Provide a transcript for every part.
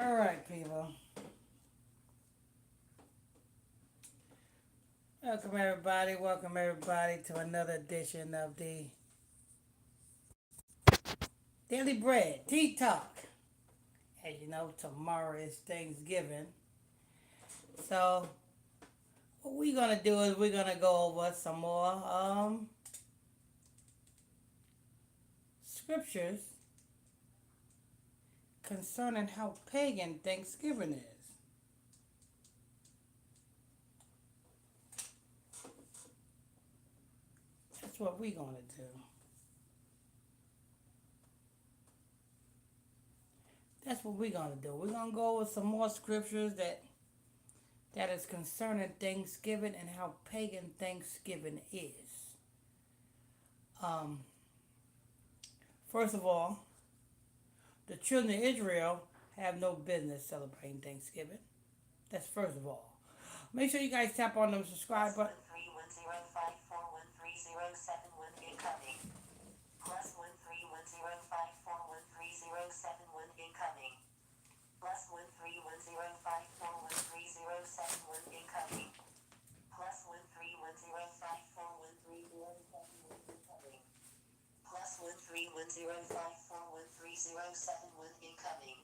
All right, people. Welcome everybody to another edition of the Daily Bread Tea Talk. As you know, tomorrow is Thanksgiving. So what we're gonna do is we're gonna go over some more scriptures concerning how pagan Thanksgiving is. That's what we're gonna do. That's what we're gonna do. We're gonna go over some more scriptures that is concerning Thanksgiving and how pagan Thanksgiving is. Um, First of all, the children of Israel have no business celebrating Thanksgiving. That's first of all. Make sure you guys tap on the subscribe button. 13105413071 incoming. +13105413071 incoming. +13105413071 incoming. +13105413071 incoming. +13105413071 incoming.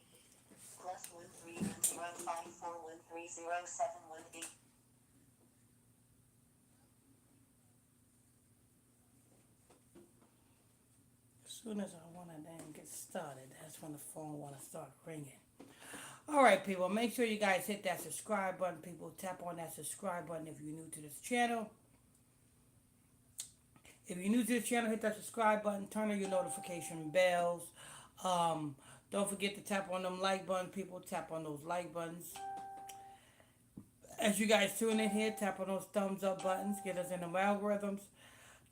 +13105413071 incoming. As soon as I want to then get started, that's when the phone want to start ringing. All right, people, make sure you guys hit that subscribe button. People, tap on that subscribe button if you're new to this channel. If you're new to this channel, hit that subscribe button. Turn on your notification bells. Um, don't forget to tap on them like buttons. People, tap on those like buttons. As you guys tune in here, tap on those thumbs up buttons. Get us in the algorithms.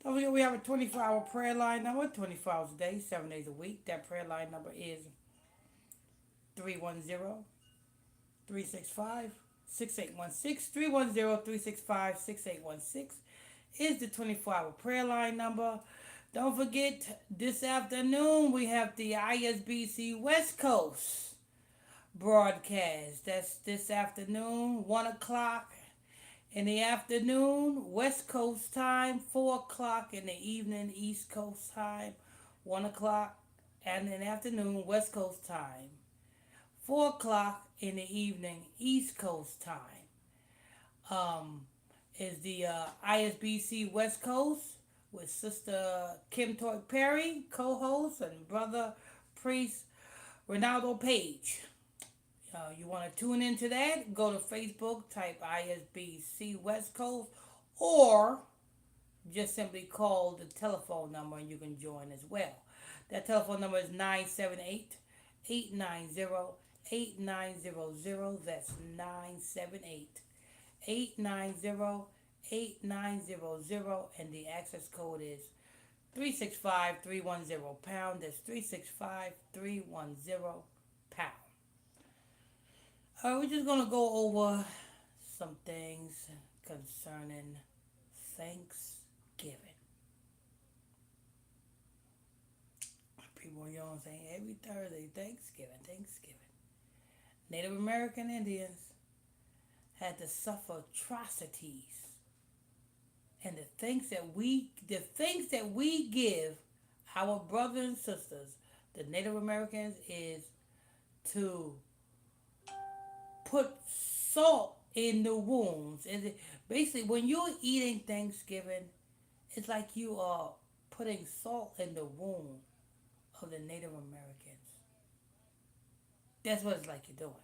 Don't forget we have a 24-hour prayer line number, 24 hours a day, 7 days a week. That prayer line number is 310-365-6816. 310-365-6816 is the 24-hour prayer line number. Don't forget, this afternoon we have the ISBC West Coast broadcast. That's this afternoon, 1 o'clock in the afternoon, West Coast time, 4 o'clock in the evening, East Coast time, 1 o'clock, and in the afternoon, West Coast time, 4 o'clock in the evening, East Coast time. Is the ISBC West Coast with Sister Kim Toy Perry, co-host, and Brother Priest Ronaldo Page. You want to tune into that? Go to Facebook, type ISBC West Coast, or just simply call the telephone number and you can join as well. That telephone number is 978-890-8900. That's 978-890-8900, and the access code is 365-310 #. That's 365-310 #. We're just going to go over some things concerning Thanksgiving. People, you know what I'm saying? Every Thursday, Thanksgiving. Native American Indians had to suffer atrocities. And the things that we give our brothers and sisters, the Native Americans, is to put salt in the wounds. And basically, when you're eating Thanksgiving, it's like you are putting salt in the wound of the Native Americans. That's what it's like you're doing.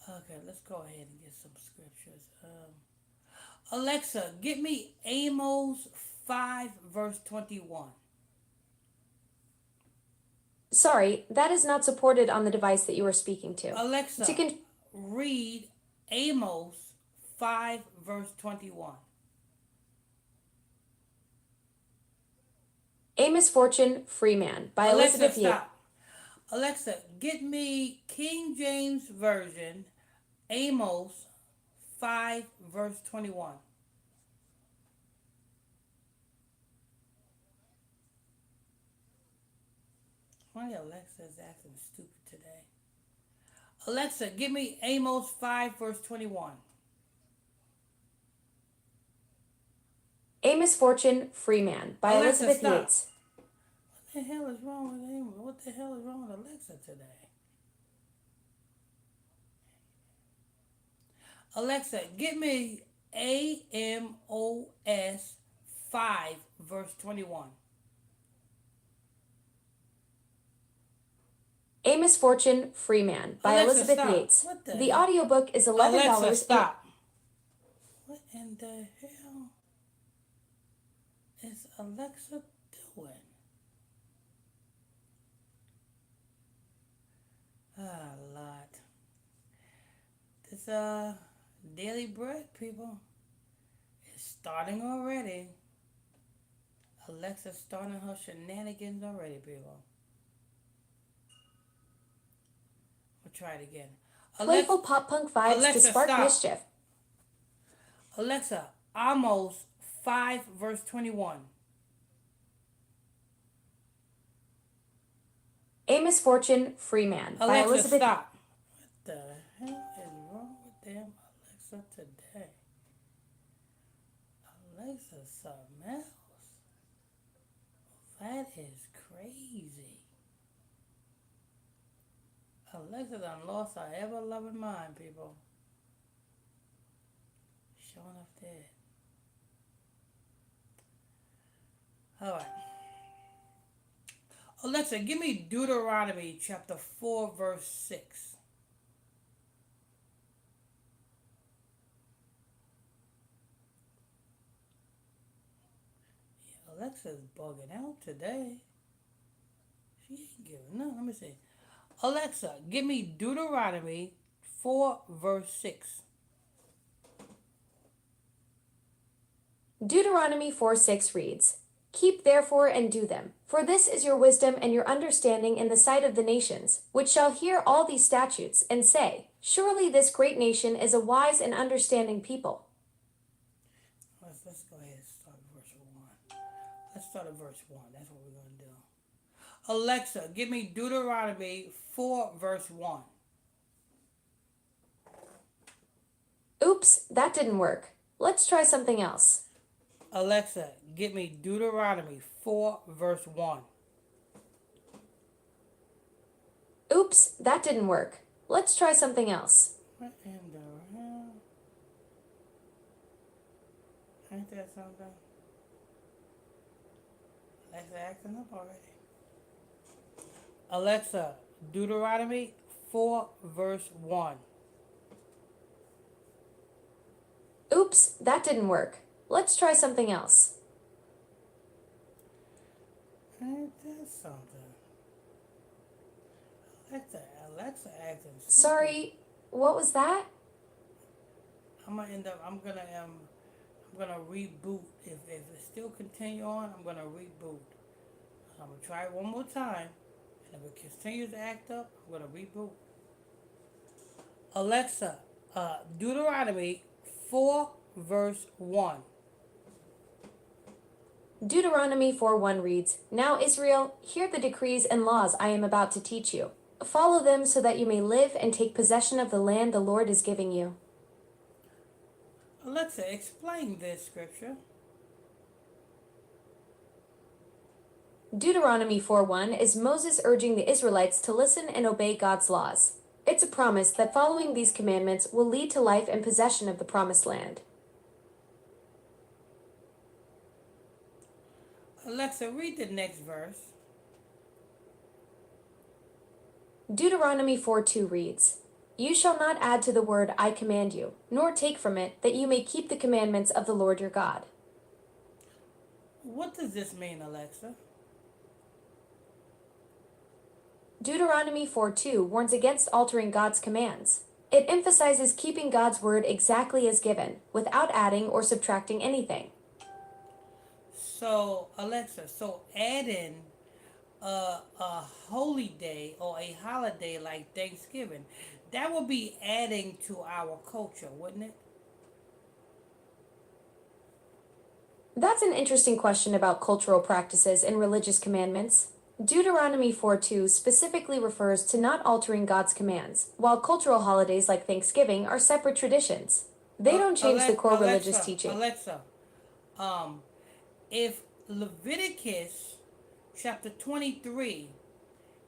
Okay, let's go ahead and get some scriptures. Alexa, get me Amos 5, verse 21. Sorry, that is not supported on the device that you are speaking to. Alexa, read Amos 5, verse 21. Amos Fortune, Freeman by Alexa, Elizabeth Yates. stop. Alexa, get me King James Version, Amos 5, verse 21. Why Alexa's acting stupid today? Alexa, give me Amos 5, verse 21. A Misfortune, Free Man by Alexa, Elizabeth stop. Yates. What the hell is wrong with Amos? What the hell is wrong with Alexa today? Alexa, get me Amos 5, verse 21. A Misfortune, Free Man by Alexa, Elizabeth stop. Yates. What the The hell? audiobook is $11. Alexa, stop. What in the hell is Alexa doing? Ah, Lord. This daily bread, people, is starting already. Alexa's starting her shenanigans already, people. We'll try it again. Playful pop punk vibes Alexa, to spark stop. mischief. Alexa, Amos 5, verse 21. A Misfortune, Free Man by Alexa, Elizabeth. stop. What the hell is wrong with damn Alexa today? Alexa's something else. That is crazy. Alexa done lost her ever-loving mind, people. Showing up dead. Alright. Alexa, give me Deuteronomy chapter 4, verse 6. Yeah, Alexa's bugging out today. She ain't giving up. Let me see. Alexa, give me Deuteronomy 4, verse 6. Deuteronomy 4:6 reads, Keep therefore and do them, for this is your wisdom and your understanding in the sight of the nations, which shall hear all these statutes, and say, Surely this great nation is a wise and understanding people. Let's go ahead and start at verse 1. Let's start at verse 1. That's what we're going to do. Alexa, give me Deuteronomy 4, verse 1. Oops, that didn't work. Let's try something else. Alexa, give me Deuteronomy 4, verse 1. Oops, that didn't work. Let's try something else. What in the hell? Ain't that something? Alexa acting up already. Alexa, Deuteronomy 4, verse 1. Oops, that didn't work. Let's try something else. Ain't that something? Alexa acting stupid. Sorry, what was that? I'm gonna reboot. If it still continue on, I'm gonna reboot. I'm gonna try it one more time, and if it continues to act up, I'm gonna reboot. Alexa, Deuteronomy 4, verse 1. Deuteronomy 4:1 reads, Now Israel, hear the decrees and laws I am about to teach you. Follow them so that you may live and take possession of the land the Lord is giving you. Alexa, explain this scripture. Deuteronomy 4:1 is Moses urging the Israelites to listen and obey God's laws. It's a promise that following these commandments will lead to life and possession of the promised land. Alexa, read the next verse. Deuteronomy 4:2 reads, You shall not add to the word I command you, nor take from it, that you may keep the commandments of the Lord your God. What does this mean, Alexa? Deuteronomy 4:2 warns against altering God's commands. It emphasizes keeping God's word exactly as given, without adding or subtracting anything. So, Alexa, adding a holy day or a holiday like Thanksgiving, that would be adding to our culture, wouldn't it? That's an interesting question about cultural practices and religious commandments. Deuteronomy 4:2 specifically refers to not altering God's commands, while cultural holidays like Thanksgiving are separate traditions. They don't change the core religious teaching. Alexa, um, if Leviticus chapter 23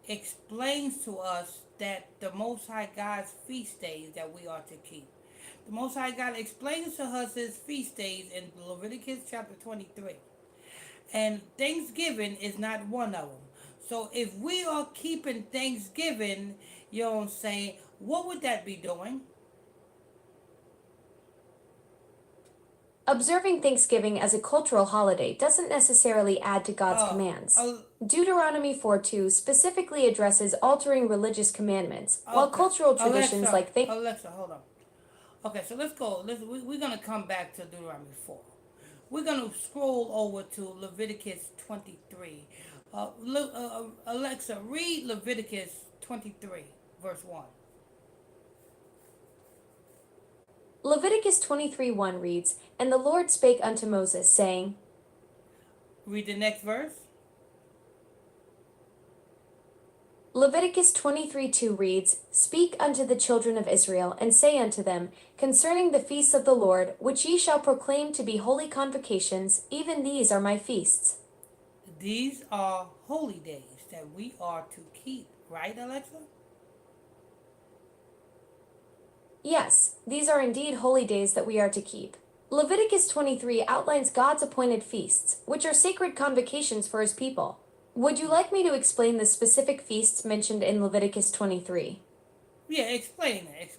explains to us that the Most High God's feast days that we are to keep. The Most High God explains to us his feast days in Leviticus chapter 23. And Thanksgiving is not one of them. So if we are keeping Thanksgiving, you know what I'm saying, what would that be doing? Observing Thanksgiving as a cultural holiday doesn't necessarily add to God's commands. Deuteronomy 4:2 specifically addresses altering religious commandments, while cultural traditions like Alexa, hold on. Okay, so let's go. We're going to come back to Deuteronomy 4. We're going to scroll over to Leviticus 23. Alexa, read Leviticus 23, verse 1. Leviticus 23:1 reads, "And the Lord spake unto Moses, saying," Read the next verse. Leviticus 23:2 reads, "Speak unto the children of Israel, and say unto them, concerning the feasts of the Lord, which ye shall proclaim to be holy convocations, even these are my feasts." These are holy days that we are to keep, right, Alexa? Yes, these are indeed holy days that we are to keep. Leviticus 23 outlines God's appointed feasts, which are sacred convocations for his people. Would you like me to explain the specific feasts mentioned in Leviticus 23? Yeah, explain it.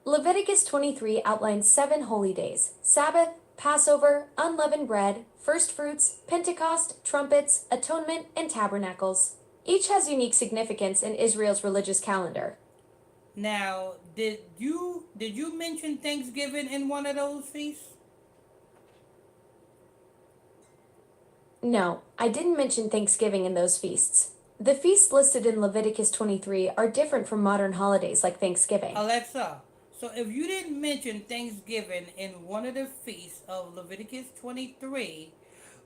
Leviticus 23 outlines 7 holy days: Sabbath, Passover, unleavened bread, first fruits, Pentecost, trumpets, atonement, and tabernacles. Each has unique significance in Israel's religious calendar. Now, did you mention Thanksgiving in one of those feasts? No, I didn't mention Thanksgiving in those feasts. The feasts listed in Leviticus 23 are different from modern holidays like Thanksgiving. Alexa, so if you didn't mention Thanksgiving in one of the feasts of Leviticus 23,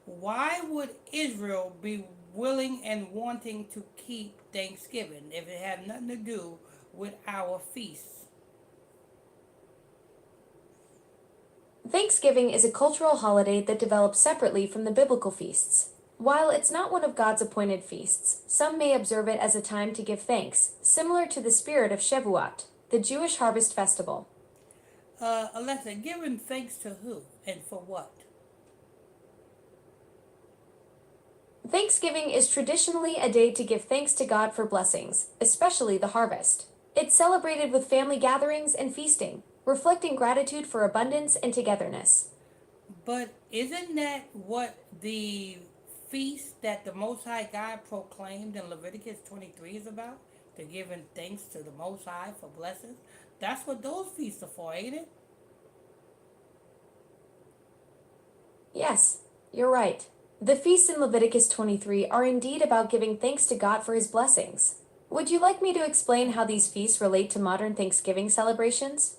why would Israel be willing and wanting to keep Thanksgiving if it had nothing to do with our feasts? Thanksgiving is a cultural holiday that develops separately from the biblical feasts. While it's not one of God's appointed feasts, some may observe it as a time to give thanks, similar to the spirit of Shavuot, the Jewish harvest festival. Alexa, giving thanks to who and for what? Thanksgiving is traditionally a day to give thanks to God for blessings, especially the harvest. It's celebrated with family gatherings and feasting, reflecting gratitude for abundance and togetherness. But isn't that what the feast that the Most High God proclaimed in Leviticus 23 is about? To giving thanks to the Most High for blessings? That's what those feasts are for, ain't it? Yes, you're right. The feasts in Leviticus 23 are indeed about giving thanks to God for his blessings. Would you like me to explain how these feasts relate to modern Thanksgiving celebrations?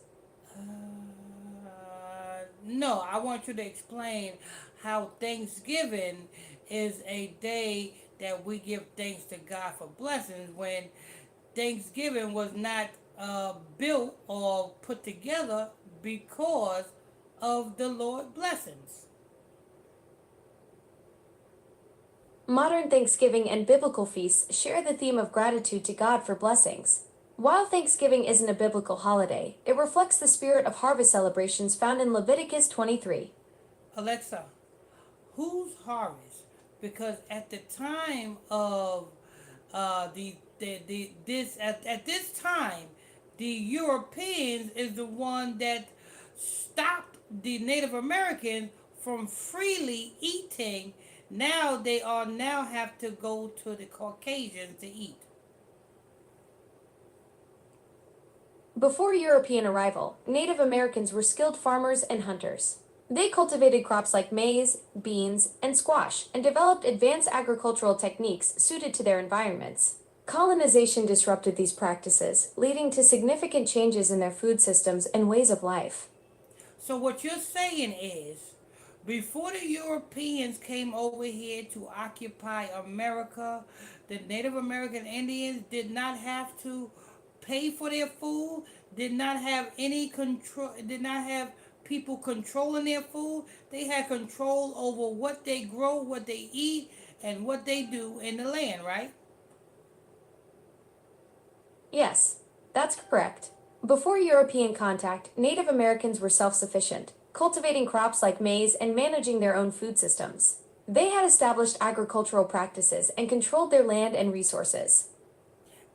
No, I want you to explain how Thanksgiving is a day that we give thanks to God for blessings when Thanksgiving was not built or put together because of the Lord's blessings. Modern Thanksgiving and biblical feasts share the theme of gratitude to God for blessings. While Thanksgiving isn't a biblical holiday, it reflects the spirit of harvest celebrations found in Leviticus 23. Alexa, whose harvest? Because at the time of at this time, the Europeans is the one that stopped the Native Americans from freely eating. Now they are now have to go to the Caucasians to eat. Before European arrival, Native Americans were skilled farmers and hunters. They cultivated crops like maize, beans, and squash, and developed advanced agricultural techniques suited to their environments. Colonization disrupted these practices, leading to significant changes in their food systems and ways of life. So what you're saying is Before the Europeans came over here to occupy America, the Native American Indians did not have to pay for their food, did not have any control, did not have people controlling their food. They had control over what they grow, what they eat, and what they do in the land, right? Yes, that's correct. Before European contact, Native Americans were self sufficient, cultivating crops like maize and managing their own food systems. They had established agricultural practices and controlled their land and resources.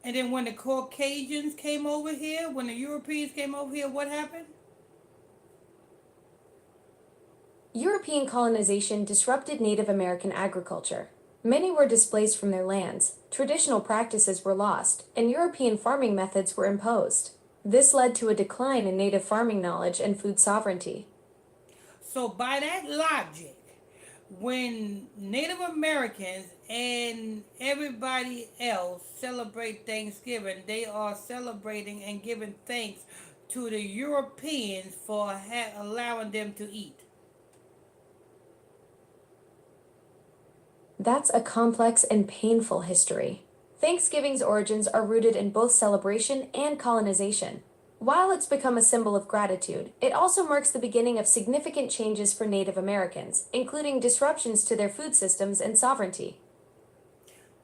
And then when the Caucasians came over here, when the Europeans came over here, what happened? European colonization disrupted Native American agriculture. Many were displaced from their lands, traditional practices were lost, and European farming methods were imposed. This led to a decline in native farming knowledge and food sovereignty. So by that logic, when Native Americans and everybody else celebrate Thanksgiving, they are celebrating and giving thanks to the Europeans for allowing them to eat. That's a complex and painful history. Thanksgiving's origins are rooted in both celebration and colonization. While it's become a symbol of gratitude, it also marks the beginning of significant changes for Native Americans, including disruptions to their food systems and sovereignty.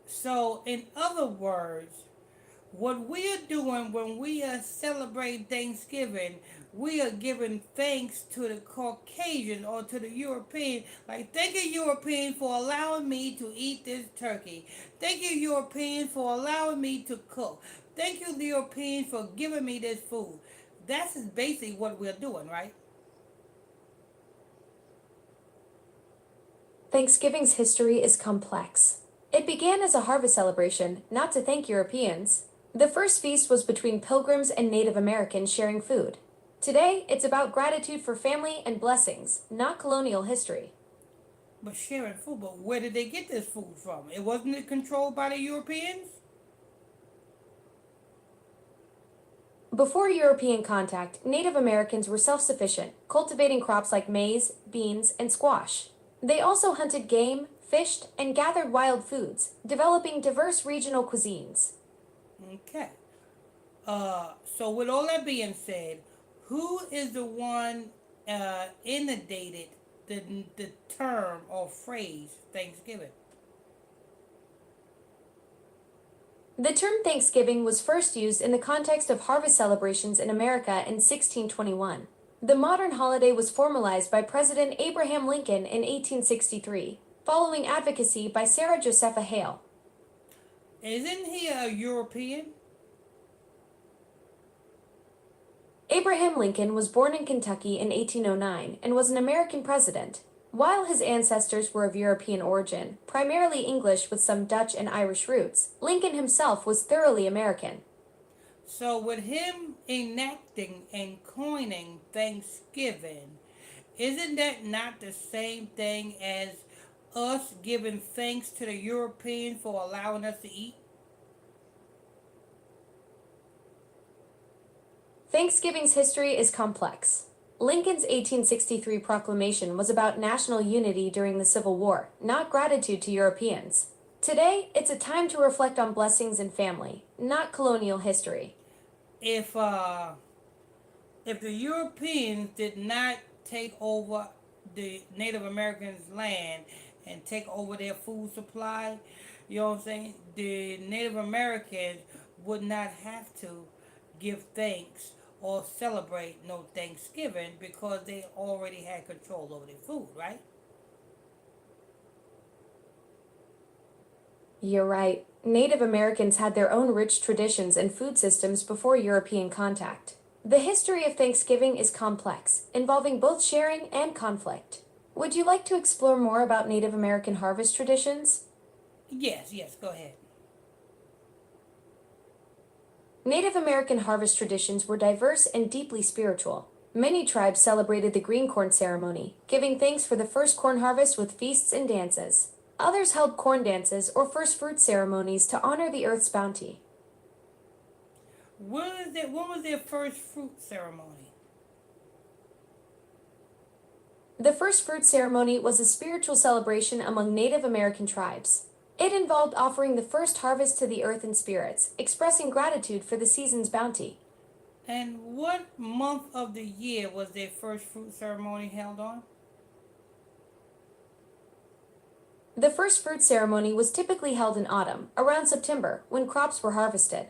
So, in other words, what we are doing when we are celebrating Thanksgiving, we are giving thanks to the Caucasian or to the European. Like, thank you, European, for allowing me to eat this turkey. Thank you, European, for allowing me to cook. Thank you, European, for giving me this food. That's basically what we're doing, right? Thanksgiving's history is complex. It began as a harvest celebration, not to thank Europeans. The first feast was between pilgrims and Native Americans sharing food. Today, it's about gratitude for family and blessings, not colonial history. But sharing food, but where did they get this food from? It wasn't it controlled by the Europeans? Before European contact, Native Americans were self sufficient, cultivating crops like maize, beans, and squash. They also hunted game, fished, and gathered wild foods, developing diverse regional cuisines. Okay. So with all that being said, who is the one inundated the term or phrase Thanksgiving? The term Thanksgiving was first used in the context of harvest celebrations in America in 1621. The modern holiday was formalized by President Abraham Lincoln in 1863, following advocacy by Sarah Josepha Hale. Isn't he a European? Abraham Lincoln was born in Kentucky in 1809 and was an American president. While his ancestors were of European origin, primarily English with some Dutch and Irish roots, Lincoln himself was thoroughly American. So with him enacting and coining Thanksgiving, isn't that not the same thing as us giving thanks to the European for allowing us to eat? Thanksgiving's history is complex. Lincoln's 1863 proclamation was about national unity during the Civil War, not gratitude to Europeans. Today, it's a time to reflect on blessings and family, not colonial history. If uh if the Europeans did not take over the Native Americans' land and take over their food supply, you know what I'm saying? The Native Americans would not have to give thanks or celebrate no Thanksgiving because they already had control over their food, right? You're right. Native Americans had their own rich traditions and food systems before European contact. The history of Thanksgiving is complex, involving both sharing and conflict. Would you like to explore more about Native American harvest traditions? Yes, go ahead. Native American harvest traditions were diverse and deeply spiritual. Many tribes celebrated the green corn ceremony, giving thanks for the first corn harvest with feasts and dances. Others held corn dances or first fruit ceremonies to honor the earth's bounty. When was their first fruit ceremony? The first fruit ceremony was a spiritual celebration among Native American tribes. It involved offering the first harvest to the earth and spirits, expressing gratitude for the season's bounty. And what month of the year was their first fruit ceremony held on? The first fruit ceremony was typically held in autumn, around September, when crops were harvested.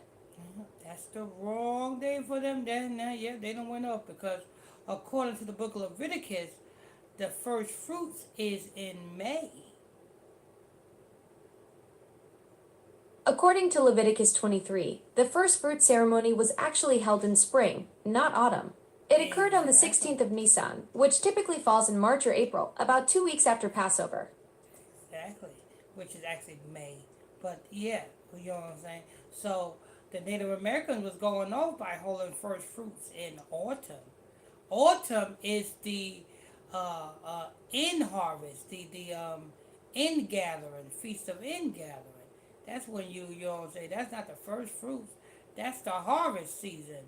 That's the wrong day for them. Then, yeah, they don't went off because, according to the book of Leviticus, the first fruits is in May. According to Leviticus 23, the first fruit ceremony was actually held in spring, not autumn. It occurred on the Exactly. 16th of Nisan, which typically falls in March or April, about 2 weeks after Passover. Exactly. Which is actually May. But yeah, you know what I'm saying? So the Native Americans was going off by holding first fruits in autumn. Autumn is the in harvest, the in gathering, feast of in gathering. That's when you know what I'm saying. That's not the first fruits. That's the harvest season.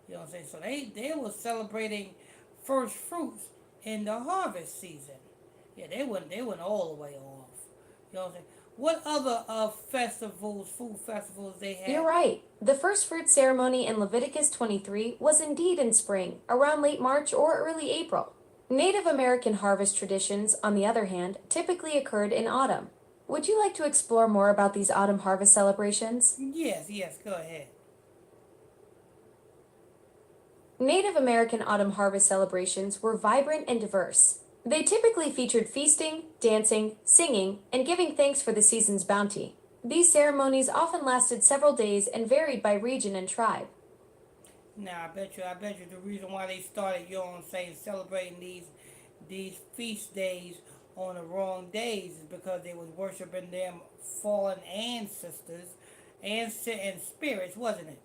You know what I'm saying. So they were celebrating first fruits in the harvest season. Yeah, they went all the way off. You know what I'm saying. What other festivals, food festivals they You're had? right. The first fruit ceremony in Leviticus 23 was indeed in spring, around late March or early April. Native American harvest traditions, on the other hand, typically occurred in autumn. Would you like to explore more about these autumn harvest celebrations? Yes, yes. Go ahead. Native American autumn harvest celebrations were vibrant and diverse. They typically featured feasting, dancing, singing, and giving thanks for the season's bounty. These ceremonies often lasted several days and varied by region and tribe. Now I bet you the reason why they started, you know what I'm saying, celebrating these feast days on the wrong days is because they was worshiping them fallen ancestors and spirits, wasn't it?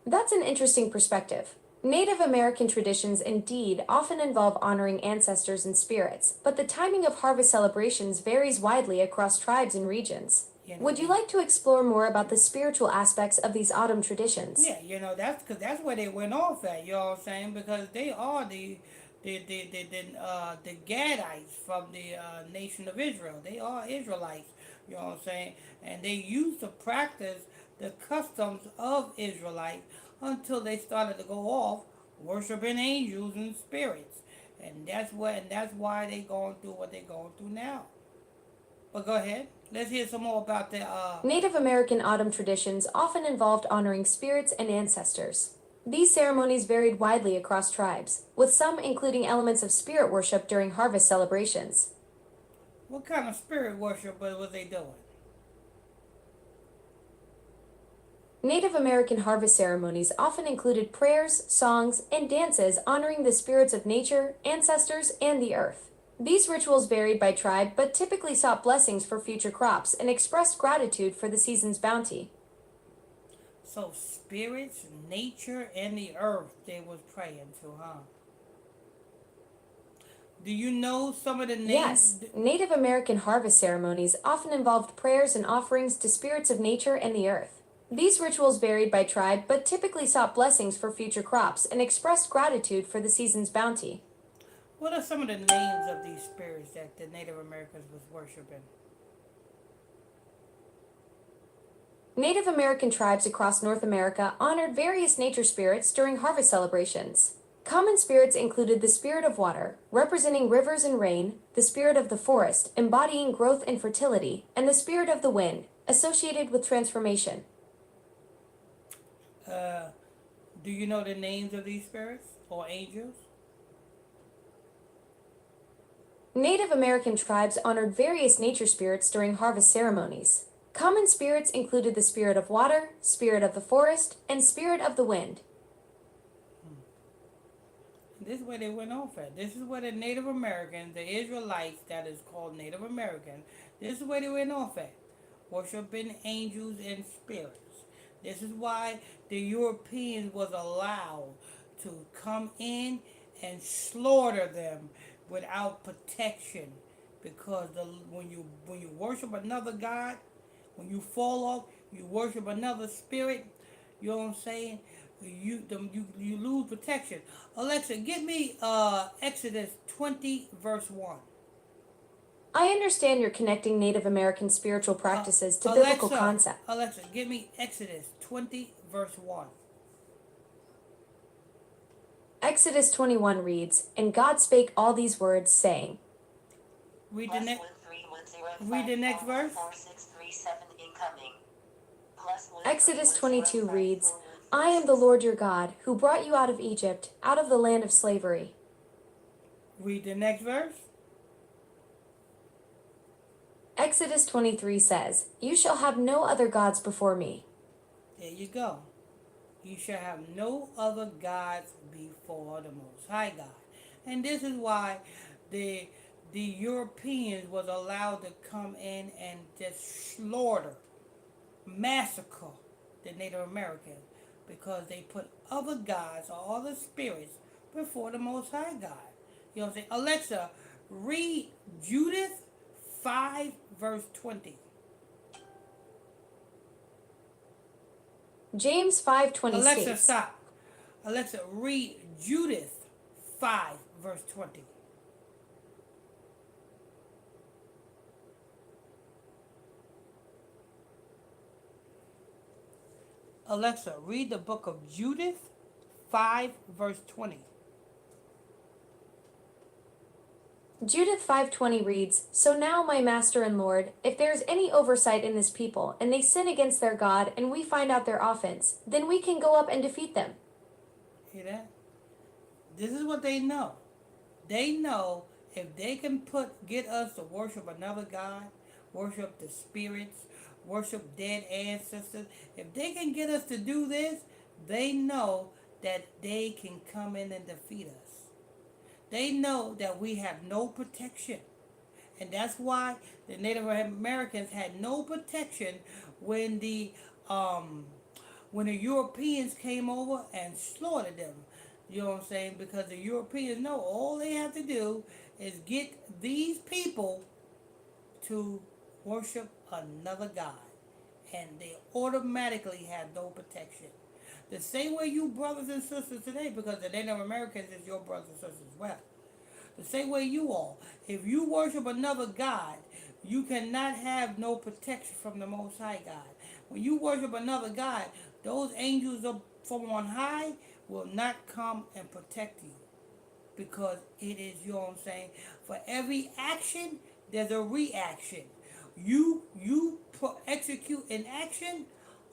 That's an interesting perspective. Native American traditions indeed often involve honoring ancestors and spirits, but the timing of harvest celebrations varies widely across tribes and regions. You know Would you they like to explore more about the spiritual aspects of these autumn traditions? Yeah, that's because that's where they went off at. You know what I'm saying? Because they are the Gadites from the nation of Israel. They are Israelites. You know what I'm saying? And they used to practice the customs of Israelites until they started to go off worshiping angels and spirits. And that's why they going through what they're going through now. But go ahead. Let's hear some more about the Native American autumn traditions often involved honoring spirits and ancestors. These ceremonies varied widely across tribes, with some including elements of spirit worship during harvest celebrations. what kind of spirit worship was they doing? Native American harvest ceremonies often included prayers, songs, and dances honoring the spirits of nature, ancestors, and the earth. These rituals varied by tribe but typically sought blessings for future crops and expressed gratitude for the season's bounty. So spirits, nature, and the earth they was praying to, huh? Do you know some of the Yes, names? Native American harvest ceremonies often involved prayers and offerings to spirits of nature and the earth. These rituals varied by tribe but typically sought blessings for future crops and expressed gratitude for the season's bounty. What are some of the names of these spirits that the Native Americans was worshiping? Native American tribes across North America honored various nature spirits during harvest celebrations. Common spirits included the spirit of water, representing rivers and rain, the spirit of the forest, embodying growth and fertility, and the spirit of the wind, associated with transformation. Uh, do you know the names of these spirits or angels? Native American tribes honored various nature spirits during harvest ceremonies. Common spirits included the spirit of water, spirit of the forest, and spirit of the wind. This is where they went off at. This is where the Native Americans, the Israelites that is called Native American, this is where they went off at. Worshiping angels and spirits. This is why the Europeans was allowed to come in and slaughter them without protection. Because when you worship another God, when you fall off, you worship another spirit, you know what I'm saying? you lose protection. Alexa, get me Exodus 20 verse 1. I understand you're connecting Native American spiritual practices to biblical Alexa, concepts. Alexa, give me Exodus 20 verse 1. Exodus 21 reads, And God spake all these words, saying, Read the next. Read the next verse. Exodus 22 reads, I am the Lord your God, who brought you out of Egypt, out of the land of slavery. Read the next verse. Exodus 23 says, You shall have no other gods before me. There you go. You shall have no other gods before the Most High God. And this is why the Europeans was allowed to come in and just slaughter, massacre the Native Americans, because they put other gods or other spirits before the Most High God. You know what I'm saying? Alexa, read Judith 5 verse 20. James 5:20 Alexa, states, stop. Alexa, read Judith 5 verse 20. Alexa, read the book of Judith 5 verse 20. Judith 5:20 reads, So now, my master and Lord, if there is any oversight in this people, and they sin against their God, and we find out their offense, then we can go up and defeat them. Hear that? This is what they know. They know if they can get us to worship another God, worship the spirits, worship dead ancestors, if they can get us to do this, they know that they can come in and defeat us. They know that we have no protection. And that's why the Native Americans had no protection when the Europeans came over and slaughtered them. You know what I'm saying? Because the Europeans know all they have to do is get these people to worship another God. And they automatically have no protection. The same way you brothers and sisters today, because the Native Americans is your brothers and sisters as well. The same way you all. If you worship another God, you cannot have no protection from the Most High God. When you worship another God, those angels from on high will not come and protect you. Because it is, you know what I'm saying, for every action, there's a reaction. You execute an action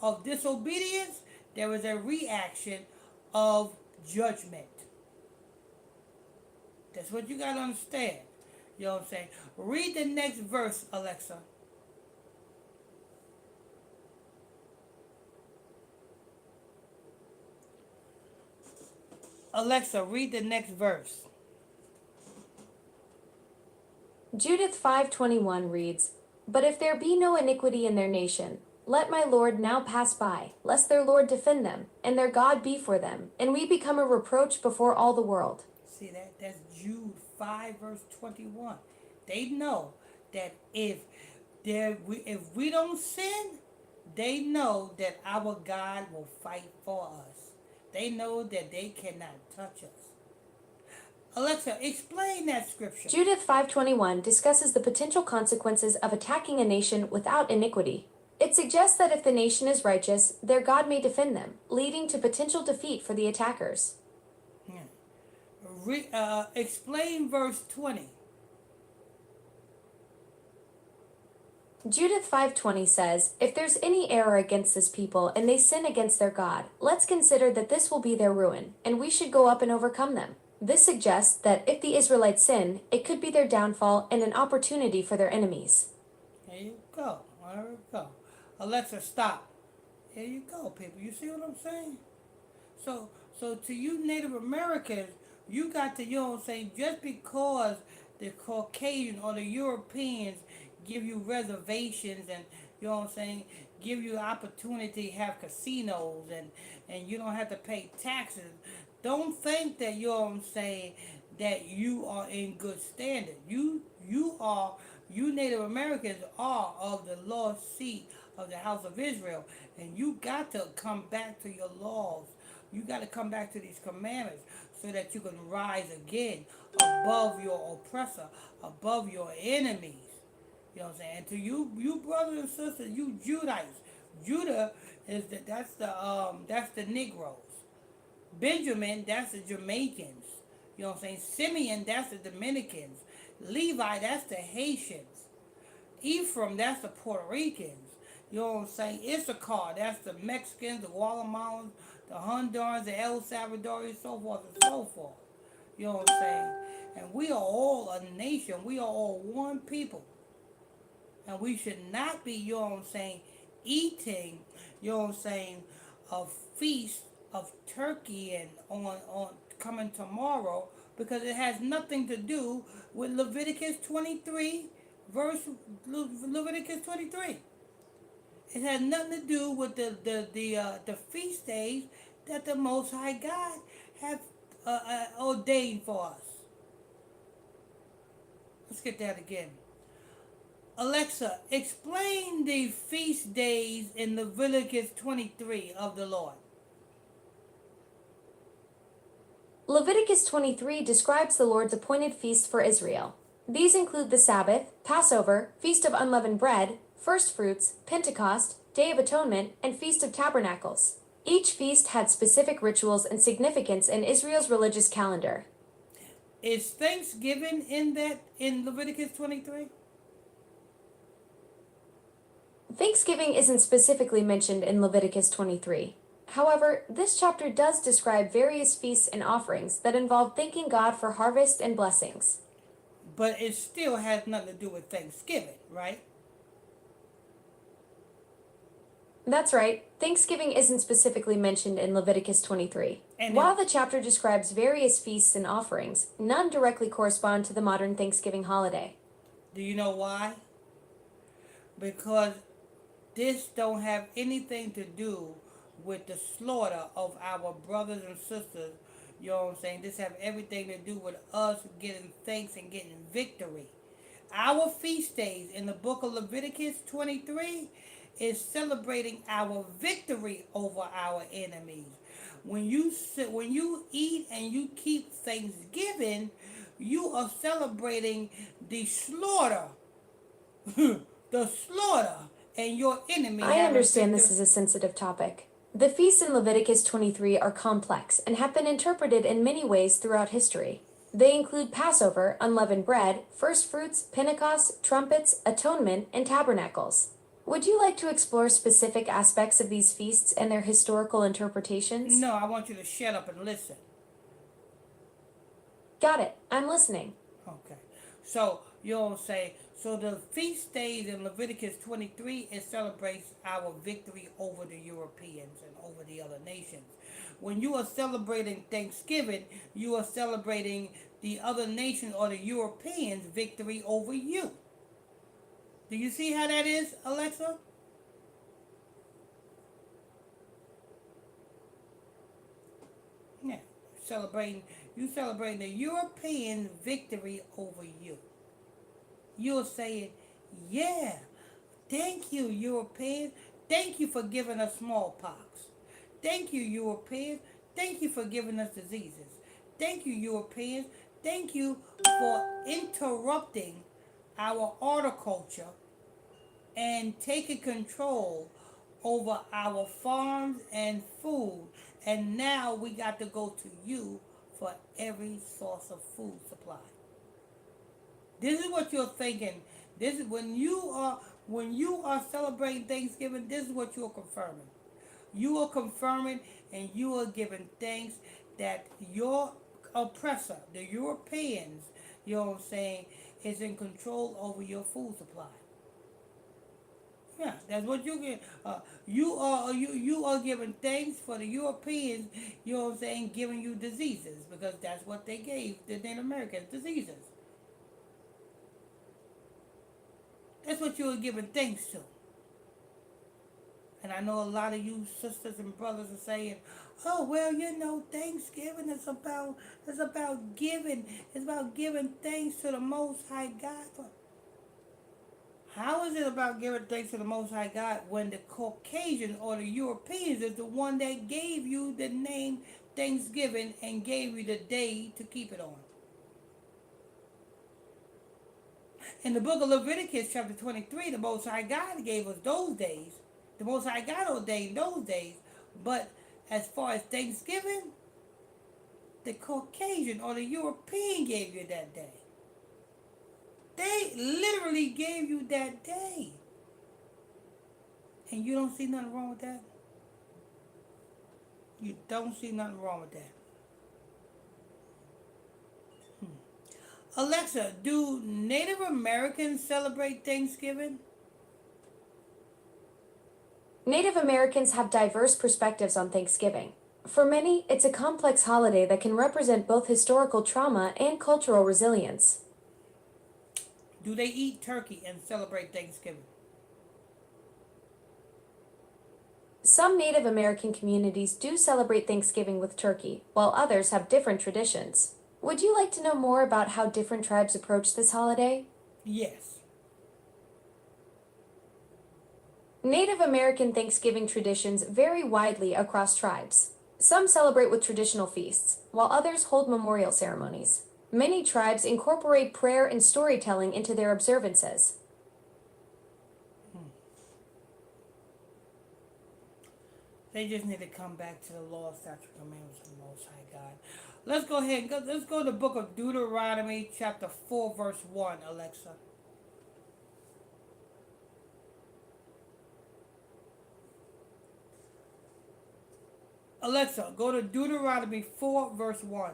of disobedience, there is a reaction of judgment. That's what you got to understand. You know what I'm saying? Read the next verse, Alexa. Alexa, read the next verse. Judith 5:21 reads, But if there be no iniquity in their nation, let my Lord now pass by, lest their Lord defend them, and their God be for them, and we become a reproach before all the world. See that? That's Jude 5 verse 21. They know that if we don't sin, they know that our God will fight for us. They know that they cannot touch us. Alexa, explain that scripture. Judith 5:21 discusses the potential consequences of attacking a nation without iniquity. It suggests that if the nation is righteous, their God may defend them, leading to potential defeat for the attackers. Explain verse 20. Judith 5:20 says, If there's any error against this people and they sin against their God, let's consider that this will be their ruin, and we should go up and overcome them. This suggests that if the Israelites sin, it could be their downfall and an opportunity for their enemies. There you go. There you go. Alexa, stop. There you go, people. You see what I'm saying? So to you Native Americans, you got to, you know what I'm saying, just because the Caucasian or the Europeans give you reservations and, you know what I'm saying, give you opportunity to have casinos and you don't have to pay taxes, don't think that, you know what I'm saying, that you are in good standing. You Native Americans are of the lost seed of the house of Israel, and you got to come back to your laws You got to come back to these commandments so that you can rise again above your oppressor, above your enemies. You know what I'm saying? And to you brothers and sisters, you Judites, Judah is that's the Negroes. Benjamin, that's the Jamaicans. You know what I'm saying? Simeon, that's the Dominicans. Levi, that's the Haitians. Ephraim, that's the Puerto Ricans. You know what I'm saying? Issachar, that's the Mexicans, the Guatemalans, the Hondurans, the El Salvadorians, so forth and so forth. You know what I'm saying? And we are all a nation. We are all one people. And we should not be, you know what I'm saying, eating, you know what I'm saying, a feast of turkey and on coming tomorrow, because it has nothing to do with Leviticus 23 verse Leviticus 23. It has nothing to do with the feast days that the Most High God have ordained for us. Let's get that again. Alexa, explain the feast days in Leviticus 23 of the Lord. Leviticus 23 describes the Lord's appointed feasts for Israel. These include the Sabbath, Passover, Feast of Unleavened Bread, First Fruits, Pentecost, Day of Atonement, and Feast of Tabernacles. Each feast had specific rituals and significance in Israel's religious calendar. Is Thanksgiving in Leviticus 23? Thanksgiving isn't specifically mentioned in Leviticus 23. However, this chapter does describe various feasts and offerings that involve thanking God for harvest and blessings. But it still has nothing to do with Thanksgiving, right? That's right, Thanksgiving isn't specifically mentioned in Leviticus 23. And While the chapter describes various feasts and offerings, none directly correspond to the modern Thanksgiving holiday. do you know why? Because this don't have anything to do with the slaughter of our brothers and sisters. You know what I'm saying? This have everything to do with us getting thanks and getting victory. Our feast days in the book of Leviticus 23 is celebrating our victory over our enemies. When you eat and you keep Thanksgiving, you are celebrating the slaughter, the slaughter, and your enemy. I understand this is a sensitive topic. The feasts in Leviticus 23 are complex and have been interpreted in many ways throughout history. They include Passover, unleavened bread, first fruits, Pentecost, trumpets, atonement, and tabernacles. Would you like to explore specific aspects of these feasts and their historical interpretations? No, I want you to shut up and listen. Got it. I'm listening. Okay. So you'll say, so the feast days in Leviticus 23, it celebrates our victory over the Europeans and over the other nations. When you are celebrating Thanksgiving, you are celebrating the other nation or the Europeans' victory over you. Do you see how that is, Alexa? Yeah. You celebrating the European victory over you. You're saying, yeah, thank you, Europeans. Thank you for giving us smallpox. Thank you, Europeans. Thank you for giving us diseases. Thank you, Europeans. Thank you for interrupting our horticulture and taking control over our farms and food. And now we got to go to you for every source of food supply. This is what you're thinking. This is when you are celebrating Thanksgiving, this is what you're confirming. You are confirming and you are giving thanks that your oppressor, the Europeans, you know what I'm saying, is in control over your food supply. Yeah, that's what you get. You are giving thanks for the Europeans, you know what I'm saying, giving you diseases, because that's what they gave the Native Americans, diseases. That's what you are giving thanks to. And I know a lot of you sisters and brothers are saying, "Oh well, you know, Thanksgiving is about giving. It's about giving thanks to the Most High God." How is it about giving thanks to the Most High God when the Caucasian or the Europeans is the one that gave you the name Thanksgiving and gave you the day to keep it on? In the book of Leviticus, chapter 23, the Most High God gave us those days. The Most High God ordained those days. But as far as Thanksgiving, the Caucasian or the European gave you that day. They literally gave you that day. And you don't see nothing wrong with that? You don't see nothing wrong with that. Alexa, do Native Americans celebrate Thanksgiving? Native Americans have diverse perspectives on Thanksgiving. For many, it's a complex holiday that can represent both historical trauma and cultural resilience. Do they eat turkey and celebrate Thanksgiving? Some Native American communities do celebrate Thanksgiving with turkey, while others have different traditions. Would you like to know more about how different tribes approach this holiday? Yes. Native American Thanksgiving traditions vary widely across tribes. Some celebrate with traditional feasts, while others hold memorial ceremonies. Many tribes incorporate prayer and storytelling into their observances. They just need to come back to the law, statute, commandments of the Most High God. Let's go ahead and let's go to the book of Deuteronomy, chapter 4, verse 1, Alexa. Alexa, go to Deuteronomy 4, verse 1.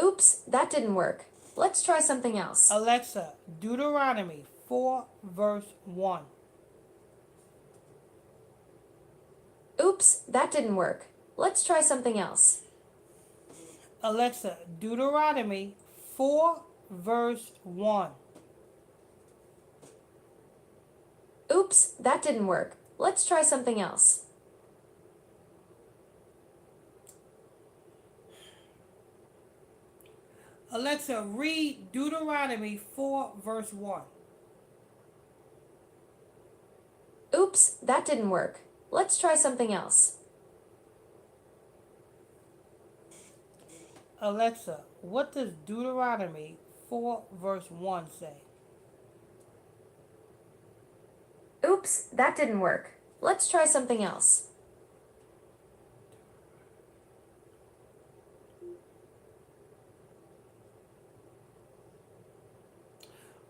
Oops, that didn't work. Let's try something else. Alexa, Deuteronomy 4, verse 1. Oops, that didn't work. Let's try something else. Alexa, Deuteronomy 4, verse 1. Oops, that didn't work. Let's try something else. Alexa, read Deuteronomy 4, verse 1. Oops, that didn't work. Let's try something else. Alexa, what does Deuteronomy 4, verse 1 say? Oops, that didn't work. Let's try something else.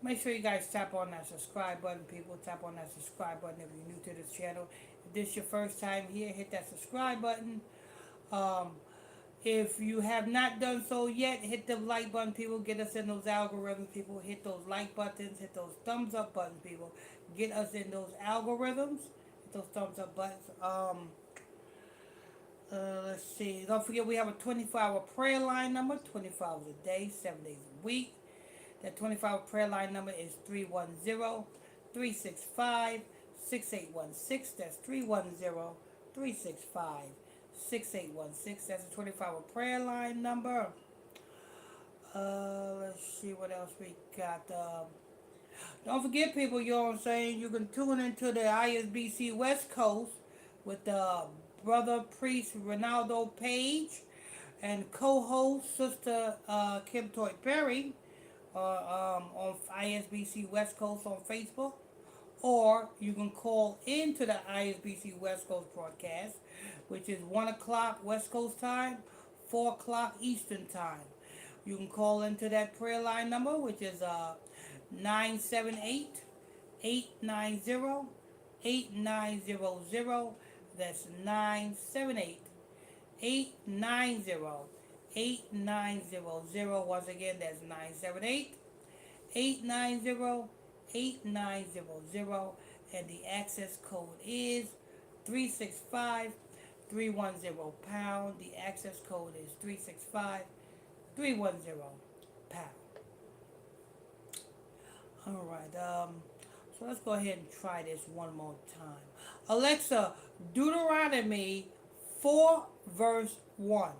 Make sure you guys tap on that subscribe button, people. Tap on that subscribe button if you're new to this channel. If this is your first time here, hit that subscribe button. If you have not done so yet, hit the like button, people. Get us in those algorithms, people. Hit those like buttons. Hit those thumbs up buttons, people. Get us in those algorithms. Hit those thumbs up buttons. Let's see. Don't forget we have a 24-hour prayer line number. 24 hours a day, 7 days a week. That 24-hour prayer line number is 310-365-6816. That's 310-365-6816. That's a 24-hour prayer line number. Let's see what else we got. Don't forget, people, you know what I'm saying? You can tune into the ISBC West Coast with Brother Priest Ronaldo Page and co-host Sister Kim Toy Perry. On ISBC West Coast on Facebook, or you can call into the ISBC West Coast broadcast, which is 1 o'clock West Coast time, 4 o'clock Eastern time. You can call into that prayer line number, which is 978-890-8900. That's 978-890-8900. Once again, that's 978-890-8900. And the access code is 365-310 The access code is 365-310 All right. So let's go ahead and try this one more time. Alexa, Deuteronomy 4, verse 1.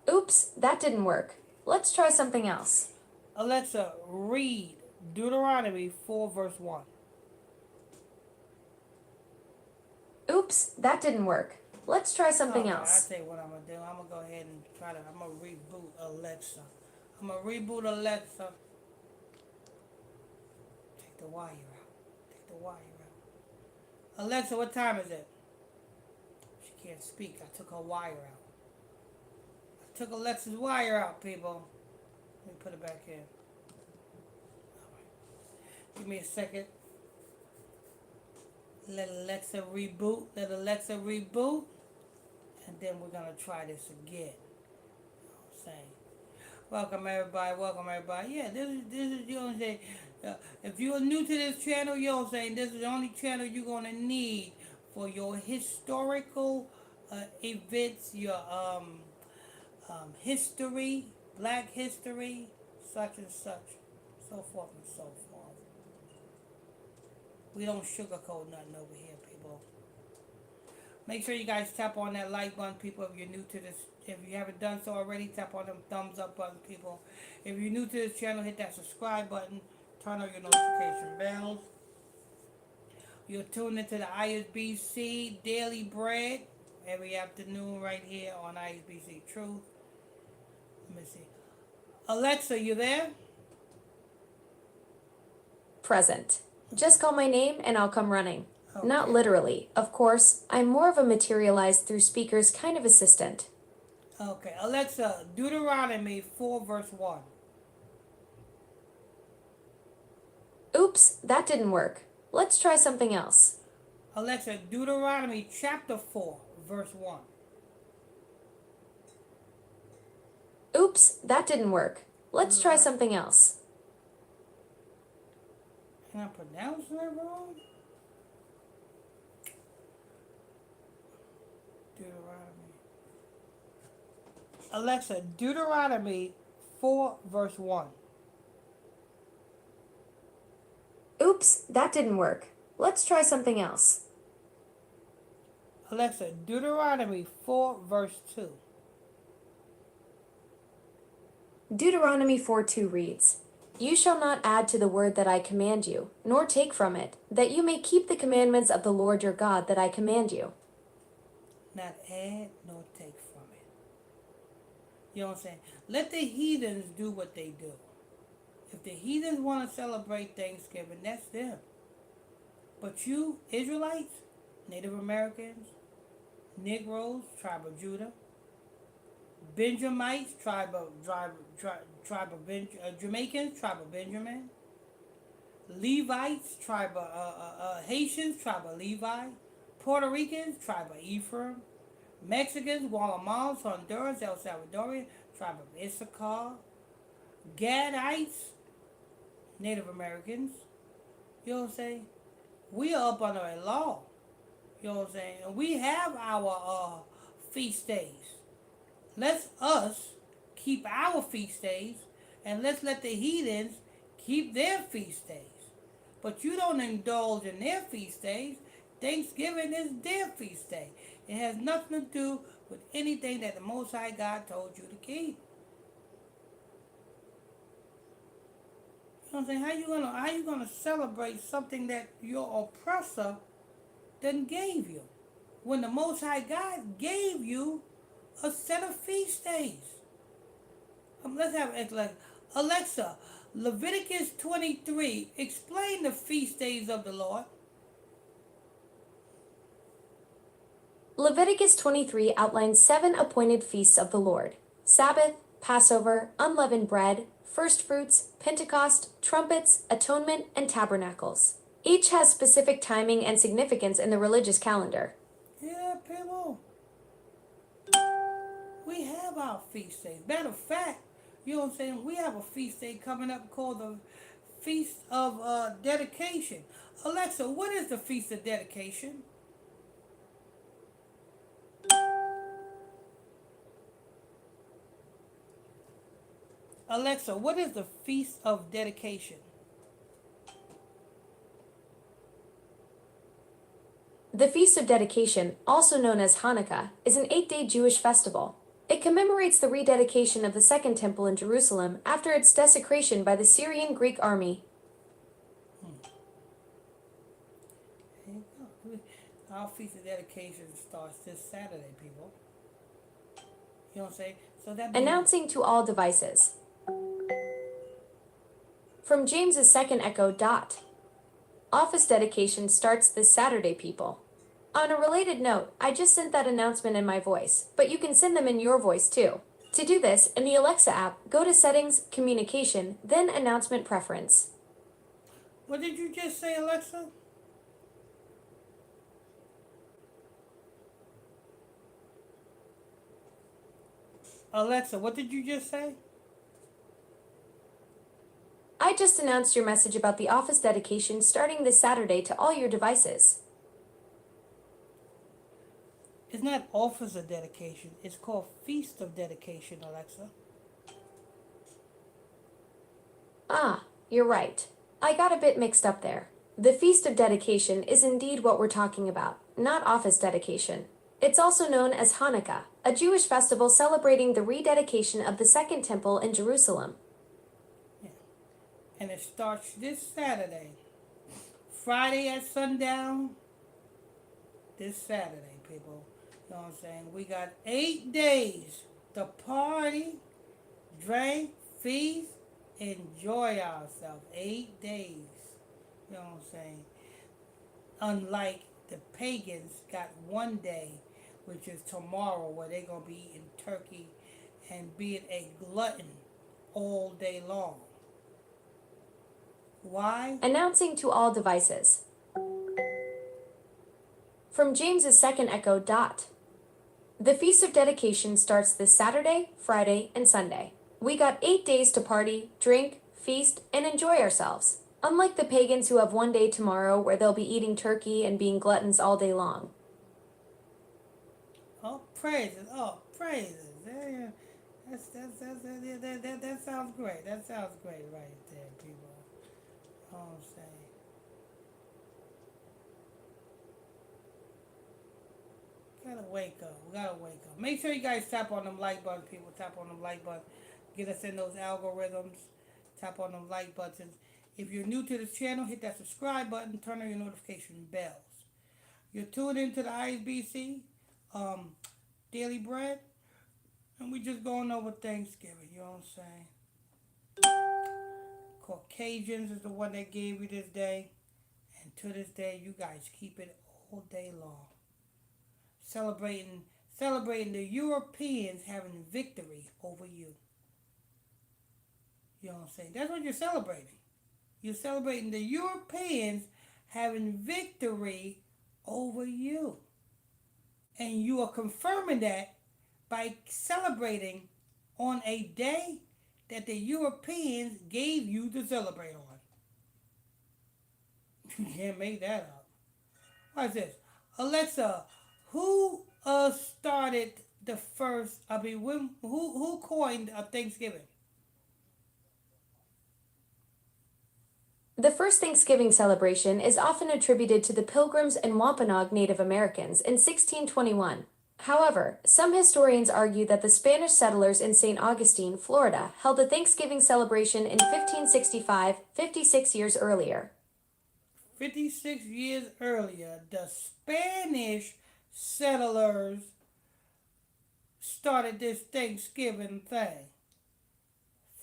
Oops, that didn't work. Let's try something else. Alexa, read Deuteronomy 4, verse 1. Oops, that didn't work. Let's try something Okay, I'll else. tell you what I'm going to do. I'm going to go ahead and I'm going to reboot Alexa. I'm going to reboot Alexa. Take the wire out. Take the wire out. Alexa, what time is it? She can't speak. I took her wire out. I took Alexa's wire out, people. Let me put it back in. All right. Give me a second. Let Alexa reboot. Let Alexa reboot. And then we're going to try this again. You know what I'm saying? Welcome everybody. Welcome everybody. Yeah, this is you know what I'm saying. If you're new to this channel, you know what I'm saying, this is the only channel you're going to need for your historical events, your history, black history, such and such, so forth and so forth. We don't sugarcoat nothing over here, people. Make sure you guys tap on that like button, people, if you're new to this. If you haven't done so already, tap on them thumbs up button, people. If you're new to this channel, hit that subscribe button. Turn on your notification bells. You're tuned into the ISBC Daily Bread every afternoon right here on ISBC Truth. Let me see. Alexa, you there? Present. Just call my name and I'll come running. Okay. Not literally, of course. I'm more of a materialized through speakers kind of assistant. Okay. Alexa, Deuteronomy 4, verse 1. Oops, that didn't work. Let's try something else. Alexa, Deuteronomy chapter 4, verse 1. Oops, that didn't work. Let's try something else. Can I pronounce that wrong? Deuteronomy. Alexa, Deuteronomy 4, verse 1. Oops, that didn't work. Let's try something else. Alexa, Deuteronomy 4, verse 2. Deuteronomy 4:2 reads, You shall not add to the word that I command you, nor take from it, that you may keep the commandments of the Lord your God that I command you. Not add nor take from it. You know what I'm saying? Let the heathens do what they do. If the heathens want to celebrate Thanksgiving, that's them. But you, Israelites, Native Americans, Negroes, tribe of Judah, Benjamites, tribe of Jamaicans, tribe of Benjamin, Levites, tribe of Haitians, tribe of Levi, Puerto Ricans, tribe of Ephraim, Mexicans, Guatemalans, Hondurans, El Salvadorian, tribe of Issachar, Gadites, Native Americans. You know what I'm saying? We are up under a law. You know what I'm saying? And we have our feast days. Let's us keep our feast days, and let's let the heathens keep their feast days. But you don't indulge in their feast days. Thanksgiving is their feast day. It has nothing to do with anything that the Most High God told you to keep. You know what I'm saying? How you gonna celebrate something that your oppressor done gave you, when the Most High God gave you a set of feast days? Let's have it like Alexa, Leviticus 23. Explain the feast days of the Lord. Leviticus 23 outlines 7 appointed feasts of the Lord: Sabbath, Passover, unleavened bread, first fruits, Pentecost, trumpets, atonement, and tabernacles. Each has specific timing and significance in the religious calendar. Yeah, people. We have our feast days. Matter of fact, you know what I'm saying? We have a feast day coming up called the Feast of Dedication. Alexa, what is the Feast of Dedication? Alexa, what is the Feast of Dedication? The Feast of Dedication, also known as Hanukkah, is an 8-day Jewish festival. It commemorates the rededication of the Second Temple in Jerusalem after its desecration by the Syrian Greek army. There you go. Our feast of dedication starts this Saturday, people. You know what I'm saying? So that means Announcing to all devices. From James's second echo. Office dedication starts this Saturday, people. On a related note, I just sent that announcement in my voice, but you can send them in your voice too. To do this, in the Alexa app, go to Settings, Communication, then Announcement Preference. what did you just say, Alexa? Alexa, what did you just say? I just announced your message about the office dedication starting this Saturday to all your devices. It's not office of dedication. It's called feast of dedication, Alexa. Ah, you're right. I got a bit mixed up there. The Feast of Dedication is indeed what we're talking about, not office dedication. It's also known as Hanukkah, a Jewish festival celebrating the rededication of the Second Temple in Jerusalem. Yeah. And it starts this Saturday. Friday at sundown. This Saturday, people. You know what I'm saying? We got 8 days to party, drink, feast, enjoy ourselves. 8 days. You know what I'm saying? Unlike the pagans got 1 day, which is tomorrow, where they're going to be eating turkey and being a glutton all day long. Why? Announcing to all devices. From James's second echo. The Feast of Dedication starts this Saturday, Friday, and Sunday. We got 8 days to party, drink, feast, and enjoy ourselves. Unlike the pagans who have 1 day tomorrow where they'll be eating turkey and being gluttons all day long. Oh, praises. Oh, praises. Yeah, that sounds great. That sounds great right there, people. You know what I'm saying? Gotta wake up. We gotta wake up. Make sure you guys tap on them like buttons, people. Tap on them like buttons. Get us in those algorithms. Tap on them like buttons. If you're new to this channel, hit that subscribe button. Turn on your notification bells. You're tuned into the ISBC Daily Bread. And we just going over Thanksgiving. You know what I'm saying? Caucasians is the one that gave you this day. And to this day, you guys keep it all day long. Celebrating the Europeans having victory over you. You know what I'm saying? That's what you're celebrating. You're celebrating the Europeans having victory over you. And you are confirming that by celebrating on a day that the Europeans gave you to celebrate on. You can't make that up. What's this? Alexa, who started the first, who coined Thanksgiving? The first Thanksgiving celebration is often attributed to the Pilgrims and Wampanoag Native Americans in 1621. However, some historians argue that the Spanish settlers in St. Augustine, Florida, held a Thanksgiving celebration in 1565, 56 years earlier. 56 years earlier, the Spanish settlers started this Thanksgiving thing.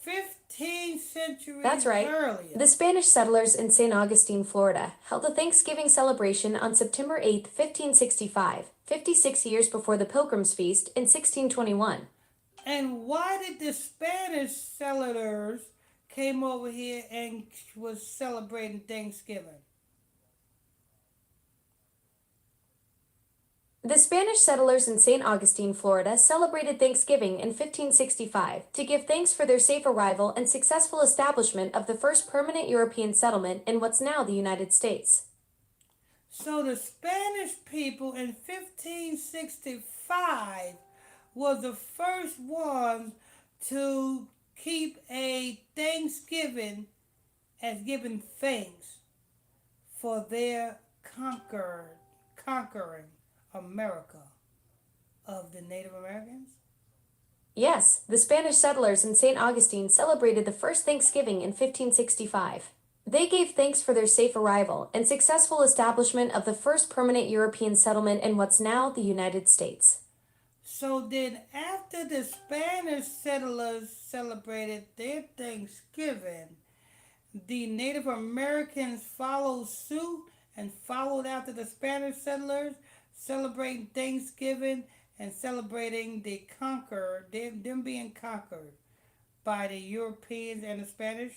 15 centuries That's right. earlier. The Spanish settlers in St. Augustine, Florida, held a Thanksgiving celebration on September 8, 1565, 56 years before the Pilgrims' Feast in 1621. And why did the Spanish settlers came over here and was celebrating Thanksgiving? The Spanish settlers in St. Augustine, Florida, celebrated Thanksgiving in 1565 to give thanks for their safe arrival and successful establishment of the first permanent European settlement in what's now the United States. So the Spanish people in 1565 were the first ones to keep a Thanksgiving as giving thanks for their conquering America of the Native Americans? Yes, the Spanish settlers in St. Augustine celebrated the first Thanksgiving in 1565. They gave thanks for their safe arrival and successful establishment of the first permanent European settlement in what's now the United States. So then, after the Spanish settlers celebrated their Thanksgiving, the Native Americans followed suit and followed after the Spanish settlers, celebrating Thanksgiving and celebrating the conquer, them being conquered by the Europeans and the Spanish.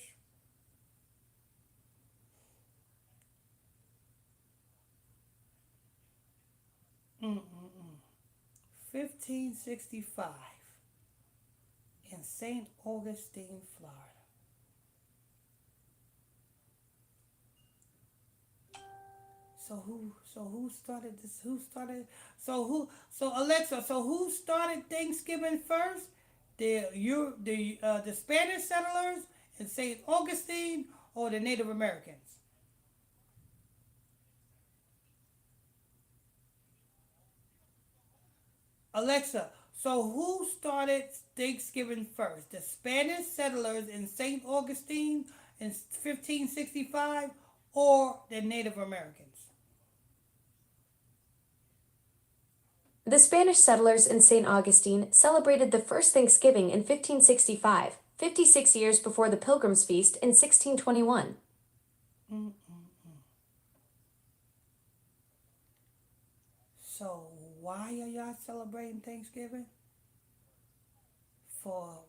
Mm-mm-mm. 1565 in St. Augustine, Florida. So who started this? Who started? So who? So Alexa. So who started Thanksgiving first? The Spanish settlers in Saint Augustine or the Native Americans? Alexa. So who started Thanksgiving first? The Spanish settlers in Saint Augustine in 1565 or the Native Americans? The Spanish settlers in St. Augustine celebrated the first Thanksgiving in 1565, 56 years before the Pilgrim's Feast in 1621. Mm-mm. So why are y'all celebrating Thanksgiving? For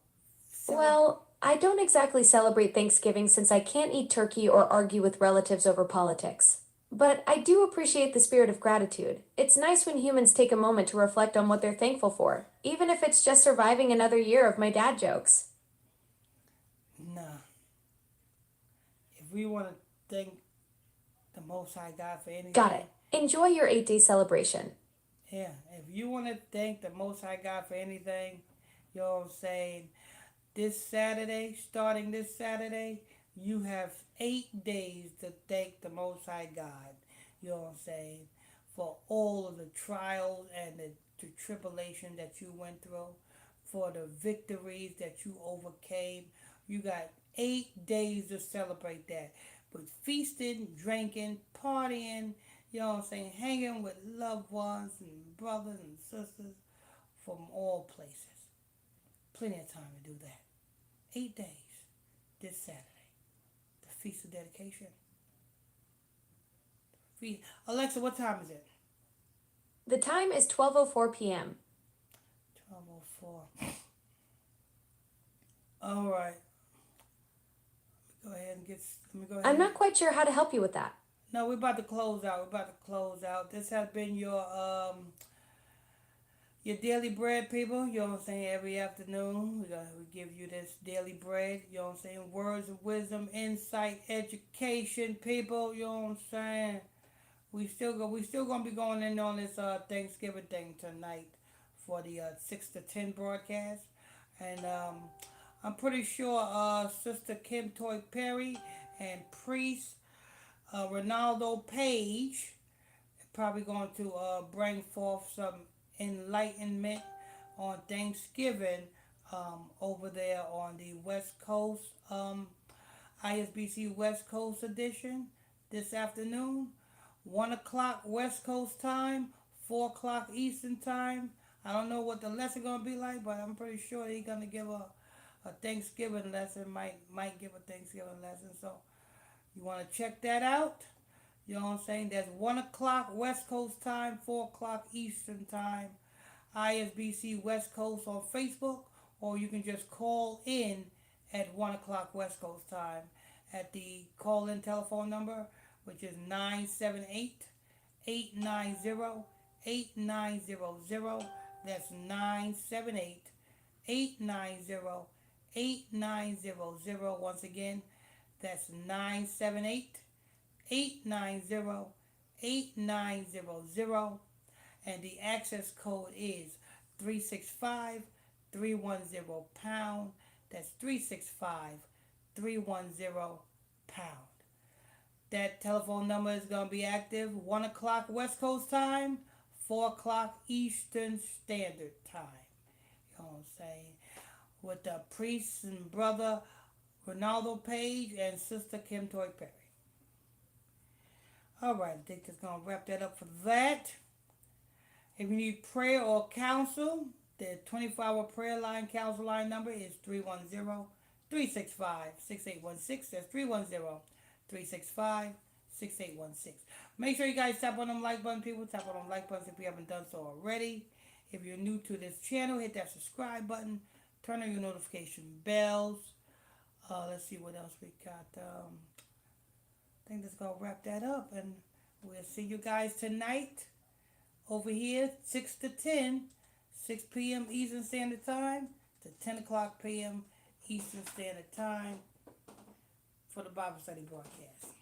celeb Well, I don't exactly celebrate Thanksgiving since I can't eat turkey or argue with relatives over politics. But I do appreciate the spirit of gratitude. It's nice when humans take a moment to reflect on what they're thankful for, even if it's just surviving another year of my dad jokes. Nah. If we want to thank the Most High God for Got it. anything, Enjoy your 8 day celebration. yeah. If you want to thank the Most High God for anything, you know what I'm saying. This Saturday, starting this Saturday, you have 8 days to thank the Most High God. You know what I'm saying? For all of the trials and the tribulation that you went through, for the victories that you overcame. You got 8 days to celebrate that. With feasting, drinking, partying, you know what I'm saying? Hanging with loved ones and brothers and sisters from all places. Plenty of time to do that. 8 days this Saturday. The Feast of Dedication. Alexa, what time is it? The time is 12:04 p.m. 12:04. All right. Go ahead and get. Let me go I'm ahead. not quite sure how to help you with that. No, we're about to close out. We're about to close out. This has been your daily bread, people. You know what I'm saying? Every afternoon, we give you this daily bread. You know what I'm saying? Words of wisdom, insight, education, people. You know what I'm saying? We still gonna be going in on this Thanksgiving thing tonight for the 6 to 10 broadcast, and I'm pretty sure Sister Kim Toy Perry and Priest Ronaldo Page probably going to bring forth some enlightenment on Thanksgiving over there on the West Coast, ISBC West Coast edition this afternoon. 1 o'clock West Coast time, 4 o'clock Eastern time. I don't know what the lesson gonna be like, but I'm pretty sure he's gonna give a Thanksgiving lesson. Might give a Thanksgiving lesson. So you wanna check that out? You know what I'm saying? That's 1 o'clock West Coast time, 4 o'clock Eastern time. ISBC West Coast on Facebook, or you can just call in at 1 o'clock West Coast time at the call in telephone number, which is 978-890-8900. That's 978-890-8900. Once again, that's 978-890-8900, and the access code is 365-310 That's 365-310 That telephone number is going to be active 1 o'clock West Coast time, 4 o'clock Eastern Standard Time. going to say, with the priest and brother Ronaldo Page and sister Kim Toy Perry. All right, I think that's going to wrap that up for that. If you need prayer or counsel, the 24-hour prayer line, counsel line number is 310-365-6816. That's 310-365-6816. Make sure you guys tap on them like button, people. Tap on them like buttons if you haven't done so already. If you're new to this channel, hit that subscribe button. Turn on your notification bells. Let's see what else we got. I think that's going to wrap that up. And we'll see you guys tonight over here, 6 to 10, 6 p.m. Eastern Standard Time to 10 o'clock p.m. Eastern Standard Time for the Bible study broadcast.